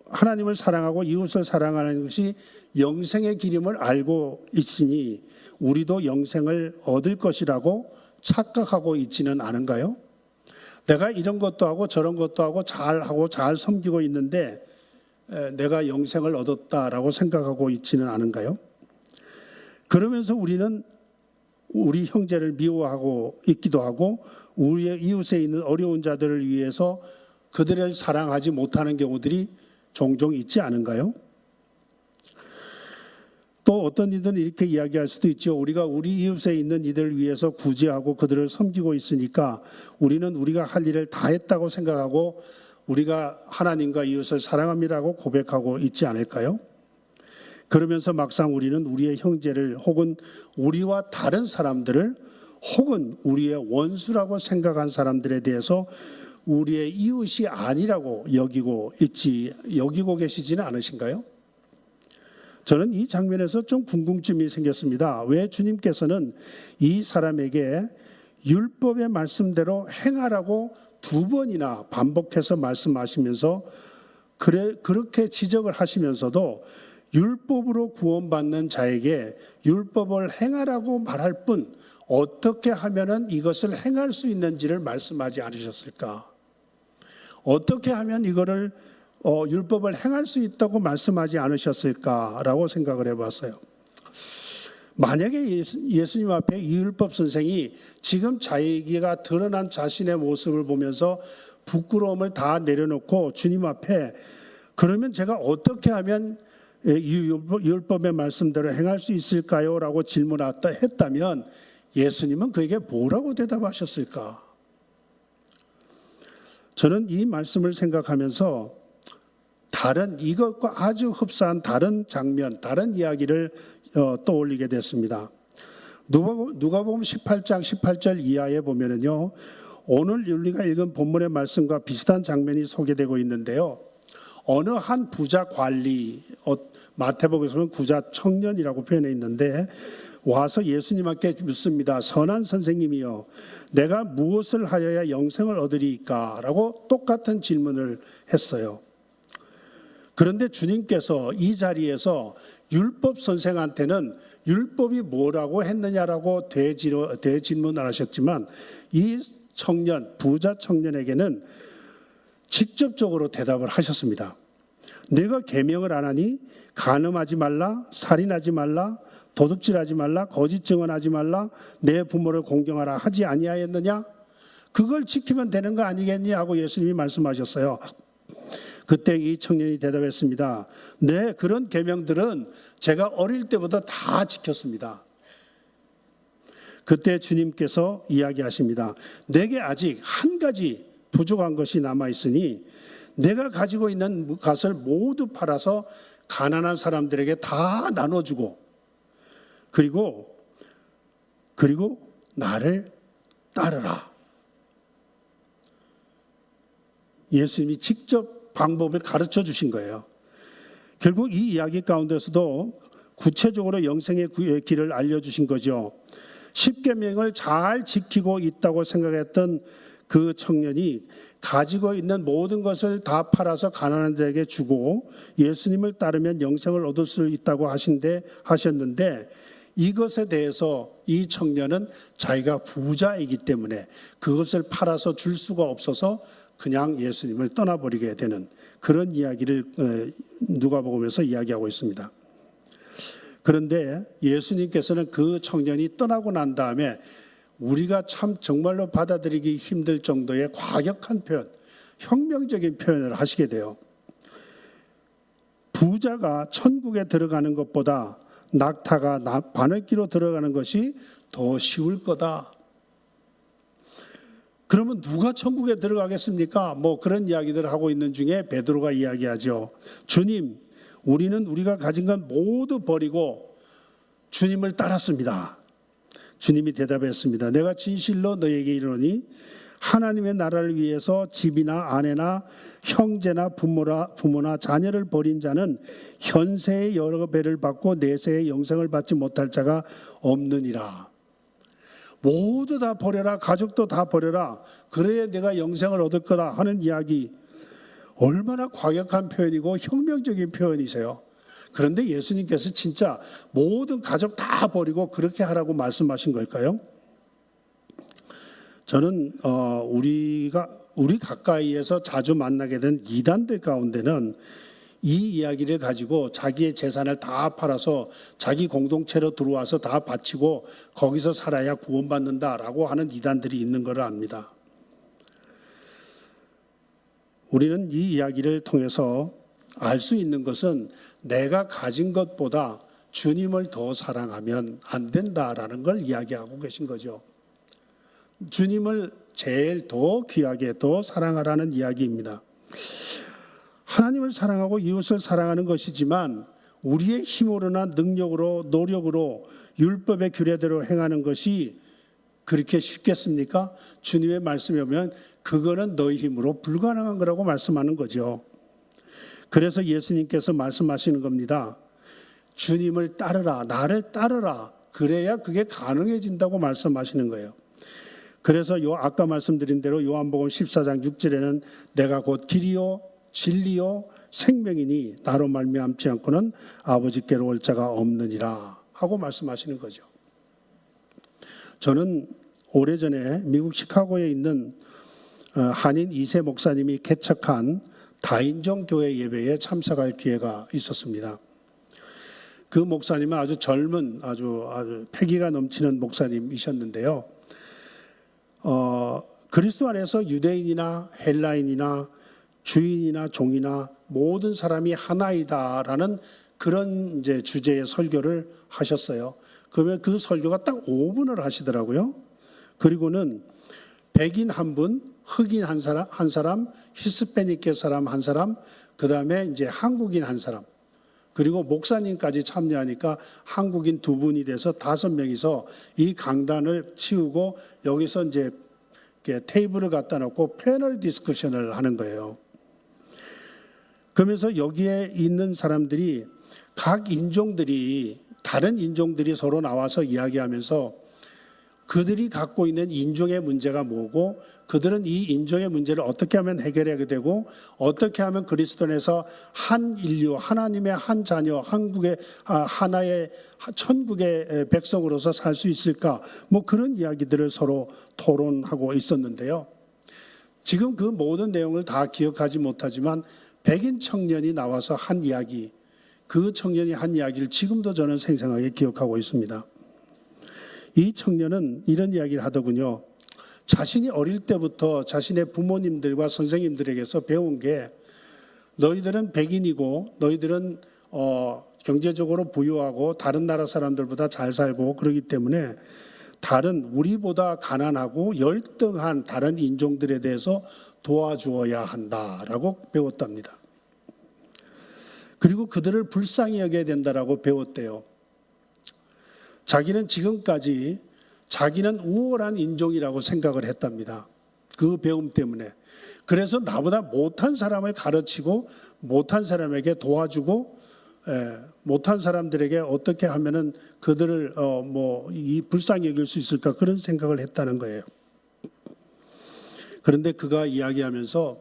하나님을 사랑하고 이웃을 사랑하는 것이 영생의 길임을 알고 있으니 우리도 영생을 얻을 것이라고 착각하고 있지는 않은가요? 내가 이런 것도 하고 저런 것도 하고 잘 섬기고 있는데 내가 영생을 얻었다라고 생각하고 있지는 않은가요? 그러면서 우리는 우리 형제를 미워하고 있기도 하고 우리의 이웃에 있는 어려운 자들을 위해서 그들을 사랑하지 못하는 경우들이 종종 있지 않은가요? 또 어떤 이들은 이렇게 이야기할 수도 있죠. 우리가 우리 이웃에 있는 이들을 위해서 구제하고 그들을 섬기고 있으니까 우리는 우리가 할 일을 다 했다고 생각하고 우리가 하나님과 이웃을 사랑합니다라고 고백하고 있지 않을까요? 그러면서 막상 우리는 우리의 형제를 혹은 우리와 다른 사람들을 혹은 우리의 원수라고 생각한 사람들에 대해서 우리의 이웃이 아니라고 여기고 계시지는 않으신가요? 저는 이 장면에서 좀 궁금증이 생겼습니다. 왜 주님께서는 이 사람에게 율법의 말씀대로 행하라고 2번이나 반복해서 말씀하시면서 그렇게 지적을 하시면서도 율법으로 구원받는 자에게 율법을 행하라고 말할 뿐 어떻게 하면은 이것을 행할 수 있는지를 말씀하지 않으셨을까? 어떻게 하면 이거를 율법을 행할 수 있다고 말씀하지 않으셨을까라고 생각을 해봤어요. 만약에 예수님 앞에 이 율법 선생이 지금 자기가 드러난 자신의 모습을 보면서 부끄러움을 다 내려놓고 주님 앞에 그러면 제가 어떻게 하면 이 율법의 말씀대로 행할 수 있을까요? 라고 질문했다면 예수님은 그에게 뭐라고 대답하셨을까? 저는 이 말씀을 생각하면서 이것과 아주 흡사한 다른 장면, 다른 이야기를 떠올리게 됐습니다. 누가복음 18장 18절 이하에 보면은요, 오늘 우리가 읽은 본문의 말씀과 비슷한 장면이 소개되고 있는데요. 어느 한 부자 관리, 마태복음에서는 부자 청년이라고 표현해 있는데 와서 예수님께 묻습니다. 선한 선생님이여, 내가 무엇을 하여야 영생을 얻으리까? 라고 똑같은 질문을 했어요. 그런데 주님께서 이 자리에서 율법 선생한테는 율법이 뭐라고 했느냐라고 대질문을 하셨지만 이 청년, 부자 청년에게는 직접적으로 대답을 하셨습니다. 내가 계명을 안 하니 간음하지 말라, 살인하지 말라, 도둑질하지 말라, 거짓 증언하지 말라, 내 부모를 공경하라 하지 아니하였느냐? 그걸 지키면 되는 거 아니겠니? 하고 예수님이 말씀하셨어요. 그때 이 청년이 대답했습니다. 네, 그런 계명들은 제가 어릴 때부터 다 지켰습니다. 그때 주님께서 이야기하십니다. 내게 아직 한 가지 부족한 것이 남아있으니 내가 가지고 있는 것을 모두 팔아서 가난한 사람들에게 다 나눠주고 그리고 나를 따르라. 예수님이 직접 방법을 가르쳐 주신 거예요. 결국 이 이야기 가운데서도 구체적으로 영생의 길을 알려주신 거죠. 십계명을 잘 지키고 있다고 생각했던 그 청년이 가지고 있는 모든 것을 다 팔아서 가난한 자에게 주고 예수님을 따르면 영생을 얻을 수 있다고 하셨는데 이것에 대해서 이 청년은 자기가 부자이기 때문에 그것을 팔아서 줄 수가 없어서 그냥 예수님을 떠나버리게 되는 그런 이야기를 누가복음에서 이야기하고 있습니다. 그런데 예수님께서는 그 청년이 떠나고 난 다음에 우리가 참 정말로 받아들이기 힘들 정도의 과격한 표현, 혁명적인 표현을 하시게 돼요. 부자가 천국에 들어가는 것보다 낙타가 바늘기로 들어가는 것이 더 쉬울 거다. 그러면 누가 천국에 들어가겠습니까? 뭐 그런 이야기들을 하고 있는 중에 베드로가 이야기하죠. 주님, 우리는 우리가 가진 건 모두 버리고 주님을 따랐습니다. 주님이 대답했습니다. 내가 진실로 너에게 이르노니 하나님의 나라를 위해서 집이나 아내나 형제나 부모나 자녀를 버린 자는 현세의 여러 배를 받고 내세의 영생을 받지 못할 자가 없느니라. 모두 다 버려라. 가족도 다 버려라. 그래야 내가 영생을 얻을 거다 하는 이야기. 얼마나 과격한 표현이고 혁명적인 표현이세요. 그런데 예수님께서 진짜 모든 가족 다 버리고 그렇게 하라고 말씀하신 걸까요? 저는 우리 가까이에서 자주 만나게 된 이단들 가운데는 이 이야기를 가지고 자기의 재산을 다 팔아서 자기 공동체로 들어와서 다 바치고 거기서 살아야 구원받는다라고 하는 이단들이 있는 걸 압니다. 우리는 이 이야기를 통해서 알 수 있는 것은 내가 가진 것보다 주님을 더 사랑하면 안 된다라는 걸 이야기하고 계신 거죠. 주님을 제일 더 귀하게 더 사랑하라는 이야기입니다. 하나님을 사랑하고 이웃을 사랑하는 것이지만 우리의 힘으로나 능력으로 노력으로 율법의 규례대로 행하는 것이 그렇게 쉽겠습니까? 주님의 말씀에 보면 그거는 너희 힘으로 불가능한 거라고 말씀하는 거죠. 그래서 예수님께서 말씀하시는 겁니다. 주님을 따르라, 나를 따르라. 그래야 그게 가능해진다고 말씀하시는 거예요. 그래서 아까 말씀드린 대로 요한복음 14장 6절에는 내가 곧 길이요 진리요 생명이니 나로 말미암지 않고는 아버지께로 올 자가 없느니라 하고 말씀하시는 거죠. 저는 오래전에 미국 시카고에 있는 한인 2세 목사님이 개척한 다인종 교회 예배에 참석할 기회가 있었습니다. 그 목사님은 아주 젊은 아주 패기가 넘치는 목사님이셨는데요. 그리스도 안에서 유대인이나 헬라인이나 주인이나 종이나 모든 사람이 하나이다라는 그런 이제 주제의 설교를 하셨어요. 그러면 그 설교가 딱 5분을 하시더라고요. 그리고는 백인 한 분, 흑인 한 사람, 히스패닉계 사람 한 사람, 그 다음에 이제 한국인 한 사람, 그리고 목사님까지 참여하니까 한국인 2분이 돼서 5명이서 이 강단을 치우고 여기서 이제 테이블을 갖다 놓고 패널 디스커션을 하는 거예요. 그러면서 여기에 있는 사람들이 각 인종들이 다른 인종들이 서로 나와서 이야기하면서 그들이 갖고 있는 인종의 문제가 뭐고 그들은 이 인종의 문제를 어떻게 하면 해결하게 되고 어떻게 하면 그리스도 안에서 한 인류, 하나님의 한 자녀, 한국의 하나의 천국의 백성으로서 살 수 있을까? 뭐 그런 이야기들을 서로 토론하고 있었는데요. 지금 그 모든 내용을 다 기억하지 못하지만 백인 청년이 나와서 한 이야기, 그 청년이 한 이야기를 지금도 저는 생생하게 기억하고 있습니다. 이 청년은 이런 이야기를 하더군요. 자신이 어릴 때부터 자신의 부모님들과 선생님들에게서 배운 게 너희들은 백인이고 너희들은 경제적으로 부유하고 다른 나라 사람들보다 잘 살고 그러기 때문에 다른 우리보다 가난하고 열등한 다른 인종들에 대해서 도와주어야 한다라고 배웠답니다. 그리고 그들을 불쌍히 여겨야 된다라고 배웠대요. 자기는 지금까지 자기는 우월한 인종이라고 생각을 했답니다. 그 배움 때문에. 그래서 나보다 못한 사람을 가르치고 못한 사람에게 도와주고 못한 사람들에게 어떻게 하면은 그들을 불쌍히 여길 수 있을까 그런 생각을 했다는 거예요. 그런데 그가 이야기하면서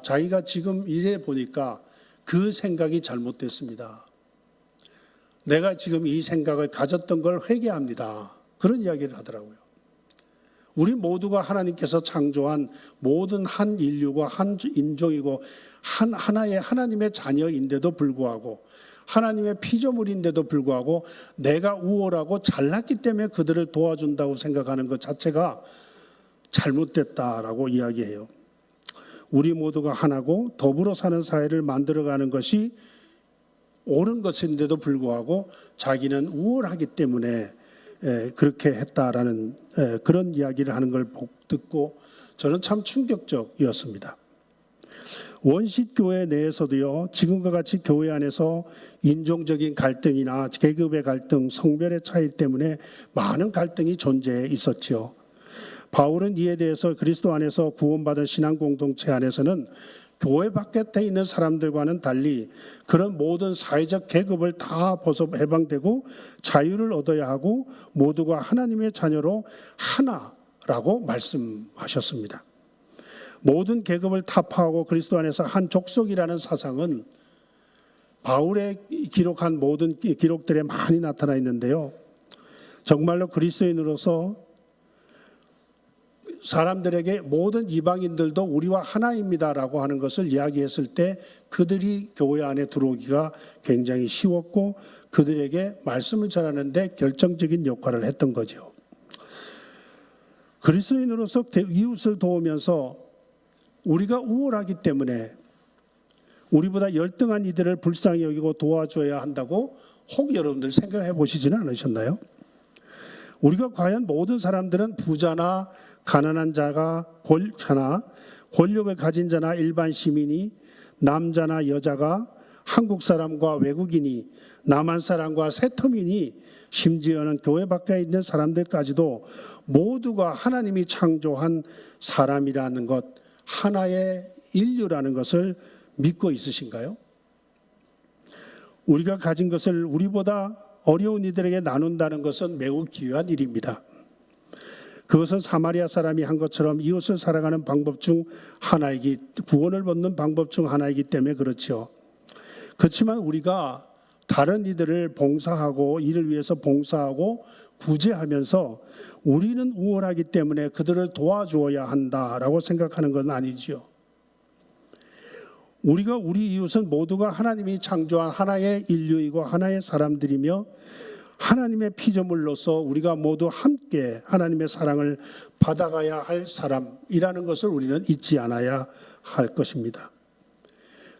자기가 지금 이제 보니까 그 생각이 잘못됐습니다. 내가 지금 이 생각을 가졌던 걸 회개합니다. 그런 이야기를 하더라고요. 우리 모두가 하나님께서 창조한 모든 한 인류가 한 인종이고 하나의 하나님의 자녀인데도 불구하고 하나님의 피조물인데도 불구하고 내가 우월하고 잘났기 때문에 그들을 도와준다고 생각하는 것 자체가 잘못됐다라고 이야기해요. 우리 모두가 하나고 더불어 사는 사회를 만들어가는 것이 옳은 것인데도 불구하고 자기는 우월하기 때문에 그렇게 했다라는 그런 이야기를 하는 걸 듣고 저는 참 충격적이었습니다. 원시교회 내에서도요, 지금과 같이 교회 안에서 인종적인 갈등이나 계급의 갈등, 성별의 차이 때문에 많은 갈등이 존재해 있었지요. 바울은 이에 대해서 그리스도 안에서 구원받은 신앙 공동체 안에서는 교회 바깥에 있는 사람들과는 달리 그런 모든 사회적 계급을 다 벗어 해방되고 자유를 얻어야 하고 모두가 하나님의 자녀로 하나라고 말씀하셨습니다. 모든 계급을 타파하고 그리스도 안에서 한 족속이라는 사상은 바울의 기록한 모든 기록들에 많이 나타나 있는데요. 정말로 그리스도인으로서 사람들에게 모든 이방인들도 우리와 하나입니다라고 하는 것을 이야기했을 때 그들이 교회 안에 들어오기가 굉장히 쉬웠고 그들에게 말씀을 전하는데 결정적인 역할을 했던 거죠. 그리스도인으로서 이웃을 도우면서 우리가 우월하기 때문에 우리보다 열등한 이들을 불쌍히 여기고 도와줘야 한다고 혹 여러분들 생각해 보시지는 않으셨나요? 우리가 과연 모든 사람들은 부자나 가난한 자가 권력을 가진 자나 일반 시민이 남자나 여자가 한국 사람과 외국인이 남한 사람과 세터민이 심지어는 교회 밖에 있는 사람들까지도 모두가 하나님이 창조한 사람이라는 것, 하나의 인류라는 것을 믿고 있으신가요? 우리가 가진 것을 우리보다 어려운 이들에게 나눈다는 것은 매우 귀한 일입니다. 그것은 사마리아 사람이 한 것처럼 이웃을 사랑하는 방법 중 하나이기, 구원을 얻는 방법 중 하나이기 때문에 그렇죠. 그렇지만 우리가 다른 이들을 봉사하고 이를 위해서 봉사하고 구제하면서 우리는 우월하기 때문에 그들을 도와주어야 한다라고 생각하는 건 아니지요. 우리가 우리 이웃은 모두가 하나님이 창조한 하나의 인류이고 하나의 사람들이며 하나님의 피조물로서 우리가 모두 함께 하나님의 사랑을 받아가야 할 사람이라는 것을 우리는 잊지 않아야 할 것입니다.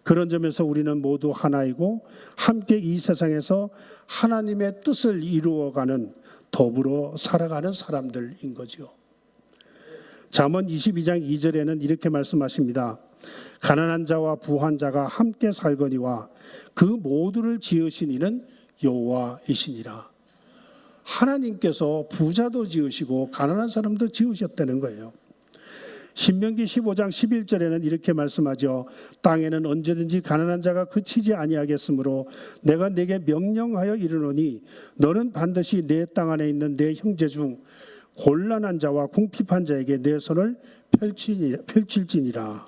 그런 점에서 우리는 모두 하나이고 함께 이 세상에서 하나님의 뜻을 이루어가는 더불어 살아가는 사람들인 거죠. 잠언 22장 2절에는 이렇게 말씀하십니다. 가난한 자와 부한 자가 함께 살거니와 그 모두를 지으신 이는 여호와이시니라. 하나님께서 부자도 지으시고 가난한 사람도 지으셨다는 거예요. 신명기 15장 11절에는 이렇게 말씀하죠. 땅에는 언제든지 가난한 자가 그치지 아니하겠으므로 내가 네게 명령하여 이르노니 너는 반드시 내 땅 안에 있는 내 형제 중 곤란한 자와 궁핍한 자에게 내 손을 펼칠지니라.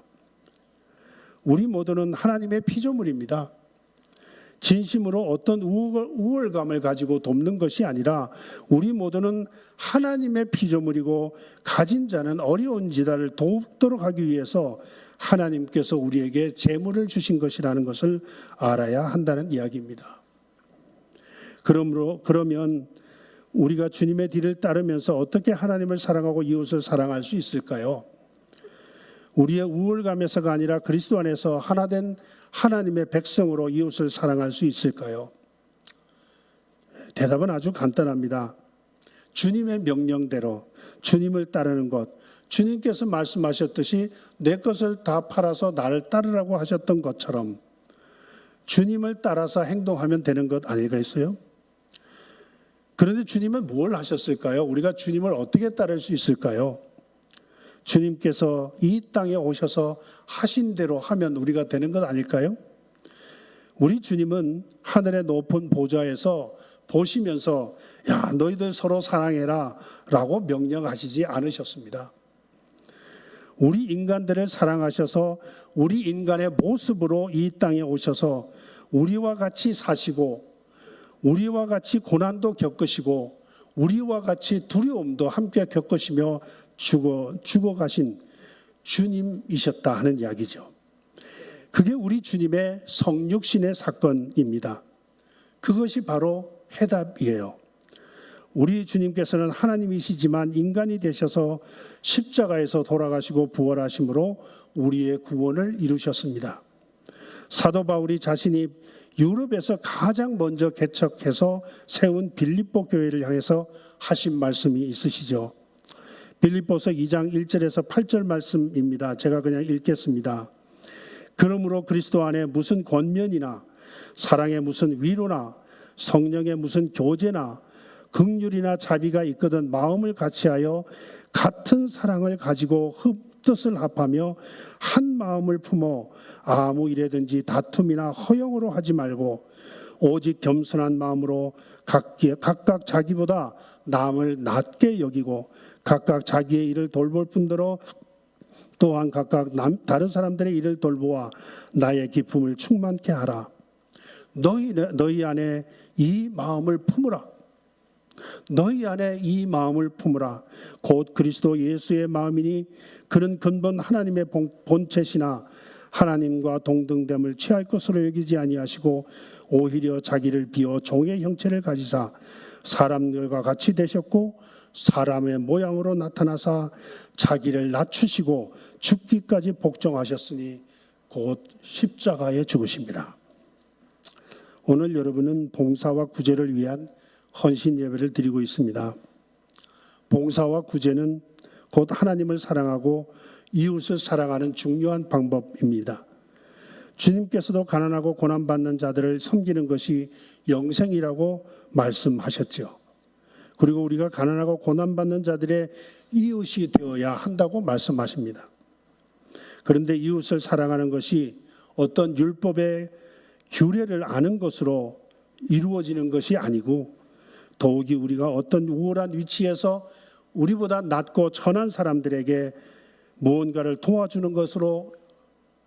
우리 모두는 하나님의 피조물입니다. 진심으로 어떤 우월감을 가지고 돕는 것이 아니라 우리 모두는 하나님의 피조물이고 가진 자는 어려운 지다를 돕도록 하기 위해서 하나님께서 우리에게 재물을 주신 것이라는 것을 알아야 한다는 이야기입니다. 그러면 우리가 주님의 뒤를 따르면서 어떻게 하나님을 사랑하고 이웃을 사랑할 수 있을까요? 우리의 우월감에서가 아니라 그리스도 안에서 하나된 하나님의 백성으로 이웃을 사랑할 수 있을까요? 대답은 아주 간단합니다. 주님의 명령대로 주님을 따르는 것, 주님께서 말씀하셨듯이 내 것을 다 팔아서 나를 따르라고 하셨던 것처럼 주님을 따라서 행동하면 되는 것 아니겠어요? 그런데 주님은 뭘 하셨을까요? 우리가 주님을 어떻게 따를 수 있을까요? 주님께서 이 땅에 오셔서 하신 대로 하면 우리가 되는 것 아닐까요? 우리 주님은 하늘의 높은 보좌에서 보시면서 야, 너희들 서로 사랑해라 라고 명령하시지 않으셨습니다. 우리 인간들을 사랑하셔서 우리 인간의 모습으로 이 땅에 오셔서 우리와 같이 사시고 우리와 같이 고난도 겪으시고 우리와 같이 두려움도 함께 겪으시며 죽어가신 주님이셨다 하는 이야기죠. 그게 우리 주님의 성육신의 사건입니다. 그것이 바로 해답이에요. 우리 주님께서는 하나님이시지만 인간이 되셔서 십자가에서 돌아가시고 부활하심으로 우리의 구원을 이루셨습니다. 사도 바울이 자신이 유럽에서 가장 먼저 개척해서 세운 빌립보 교회를 향해서 하신 말씀이 있으시죠. 빌립보서 2장 1절에서 8절 말씀입니다. 제가 그냥 읽겠습니다. 그러므로 그리스도 안에 무슨 권면이나 사랑의 무슨 위로나 성령의 무슨 교제나 긍휼이나 자비가 있거든 마음을 같이하여 같은 사랑을 가지고 뜻을 합하며 한 마음을 품어 아무 일에든지 다툼이나 허영으로 하지 말고 오직 겸손한 마음으로 각각 자기보다 남을 낮게 여기고 각각 자기의 일을 돌볼 뿐더러 또한 각각 다른 사람들의 일을 돌보아 나의 기쁨을 충만케 하라. 너희 안에 이 마음을 품으라. 너희 안에 이 마음을 품으라. 곧 그리스도 예수의 마음이니 그는 근본 하나님의 본체시나 하나님과 동등됨을 취할 것으로 여기지 아니하시고 오히려 자기를 비워 종의 형체를 가지사 사람들과 같이 되셨고 사람의 모양으로 나타나사 자기를 낮추시고 죽기까지 복종하셨으니 곧 십자가에 죽으십니다. 오늘 여러분은 봉사와 구제를 위한 헌신 예배를 드리고 있습니다. 봉사와 구제는 곧 하나님을 사랑하고 이웃을 사랑하는 중요한 방법입니다. 주님께서도 가난하고 고난받는 자들을 섬기는 것이 영생이라고 말씀하셨죠. 그리고 우리가 가난하고 고난받는 자들의 이웃이 되어야 한다고 말씀하십니다. 그런데 이웃을 사랑하는 것이 어떤 율법의 규례를 아는 것으로 이루어지는 것이 아니고 더욱이 우리가 어떤 우월한 위치에서 우리보다 낮고 천한 사람들에게 무언가를 도와주는 것으로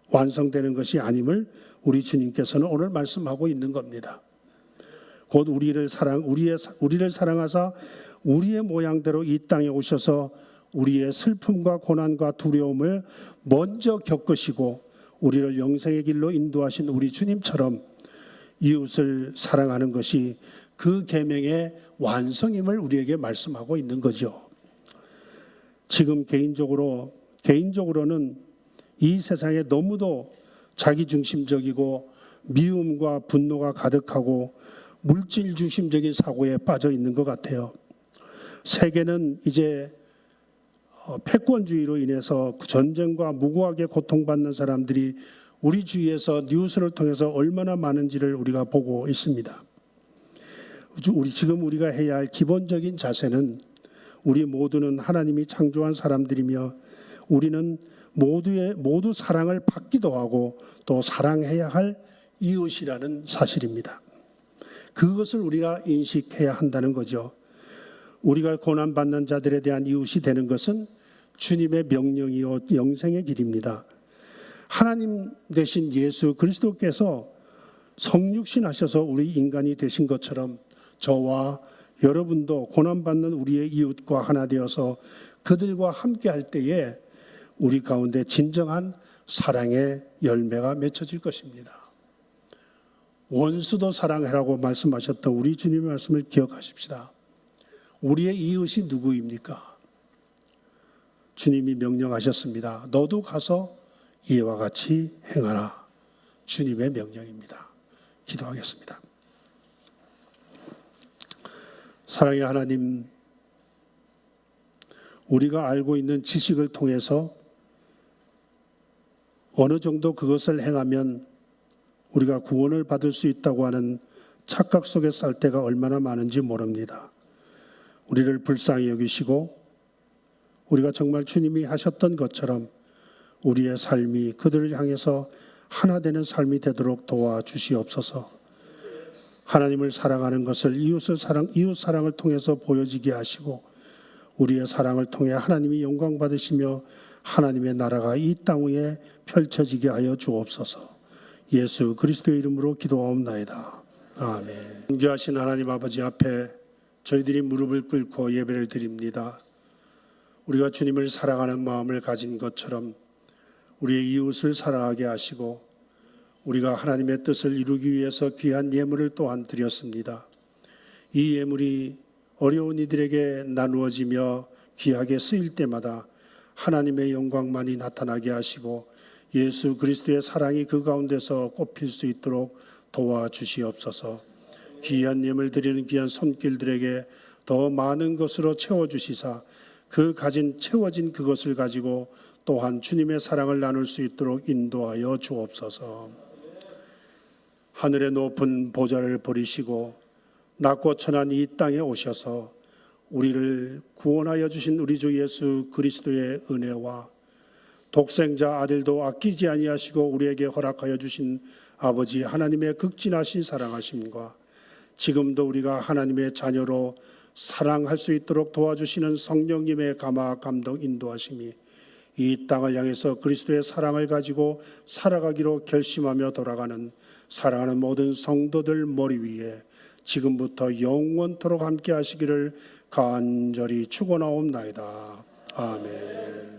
완성되는 것이 아님을 우리 주님께서는 오늘 말씀하고 있는 겁니다. 곧 우리를 사랑하사 우리의 모양대로 이 땅에 오셔서 우리의 슬픔과 고난과 두려움을 먼저 겪으시고 우리를 영생의 길로 인도하신 우리 주님처럼 이웃을 사랑하는 것이 그 계명의 완성임을 우리에게 말씀하고 있는 거죠. 지금 개인적으로는 이 세상에 너무도 자기중심적이고 미움과 분노가 가득하고 물질 중심적인 사고에 빠져 있는 것 같아요. 세계는 이제 패권주의로 인해서 전쟁과 무고하게 고통받는 사람들이 우리 주위에서 뉴스를 통해서 얼마나 많은지를 우리가 보고 있습니다. 지금 우리가 해야 할 기본적인 자세는 우리 모두는 하나님이 창조한 사람들이며 우리는 모두 사랑을 받기도 하고 또 사랑해야 할 이웃이라는 사실입니다. 그것을 우리가 인식해야 한다는 거죠. 우리가 고난받는 자들에 대한 이웃이 되는 것은 주님의 명령이요 영생의 길입니다. 하나님 되신 예수 그리스도께서 성육신 하셔서 우리 인간이 되신 것처럼 저와 여러분도 고난받는 우리의 이웃과 하나 되어서 그들과 함께 할 때에 우리 가운데 진정한 사랑의 열매가 맺혀질 것입니다. 원수도 사랑하라고 말씀하셨던 우리 주님의 말씀을 기억하십시다. 우리의 이웃이 누구입니까? 주님이 명령하셨습니다. 너도 가서 이와 같이 행하라. 주님의 명령입니다. 기도하겠습니다. 사랑의 하나님, 우리가 알고 있는 지식을 통해서 어느 정도 그것을 행하면 우리가 구원을 받을 수 있다고 하는 착각 속에 살 때가 얼마나 많은지 모릅니다. 우리를 불쌍히 여기시고 우리가 정말 주님이 하셨던 것처럼 우리의 삶이 그들을 향해서 하나 되는 삶이 되도록 도와주시옵소서. 하나님을 사랑하는 것을 이웃 사랑을 통해서 보여지게 하시고 우리의 사랑을 통해 하나님이 영광 받으시며 하나님의 나라가 이 땅 위에 펼쳐지게 하여 주옵소서. 예수 그리스도의 이름으로 기도하옵나이다. 아멘. 존귀하신 하나님 아버지 앞에 저희들이 무릎을 꿇고 예배를 드립니다. 우리가 주님을 사랑하는 마음을 가진 것처럼 우리의 이웃을 사랑하게 하시고 우리가 하나님의 뜻을 이루기 위해서 귀한 예물을 또한 드렸습니다. 이 예물이 어려운 이들에게 나누어지며 귀하게 쓰일 때마다 하나님의 영광만이 나타나게 하시고 예수 그리스도의 사랑이 그 가운데서 꼽힐 수 있도록 도와주시옵소서. 귀한 예물 드리는 귀한 손길들에게 더 많은 것으로 채워주시사 그 채워진 그것을 가지고 또한 주님의 사랑을 나눌 수 있도록 인도하여 주옵소서. 하늘의 높은 보좌를 버리시고 낮고 천한 이 땅에 오셔서 우리를 구원하여 주신 우리 주 예수 그리스도의 은혜와 독생자 아들도 아끼지 아니하시고 우리에게 허락하여 주신 아버지 하나님의 극진하신 사랑하심과 지금도 우리가 하나님의 자녀로 사랑할 수 있도록 도와주시는 성령님의 감화 감동 인도하심이 이 땅을 향해서 그리스도의 사랑을 가지고 살아가기로 결심하며 돌아가는 사랑하는 모든 성도들 머리 위에 지금부터 영원토록 함께 하시기를 간절히 축원하옵나이다. 아멘.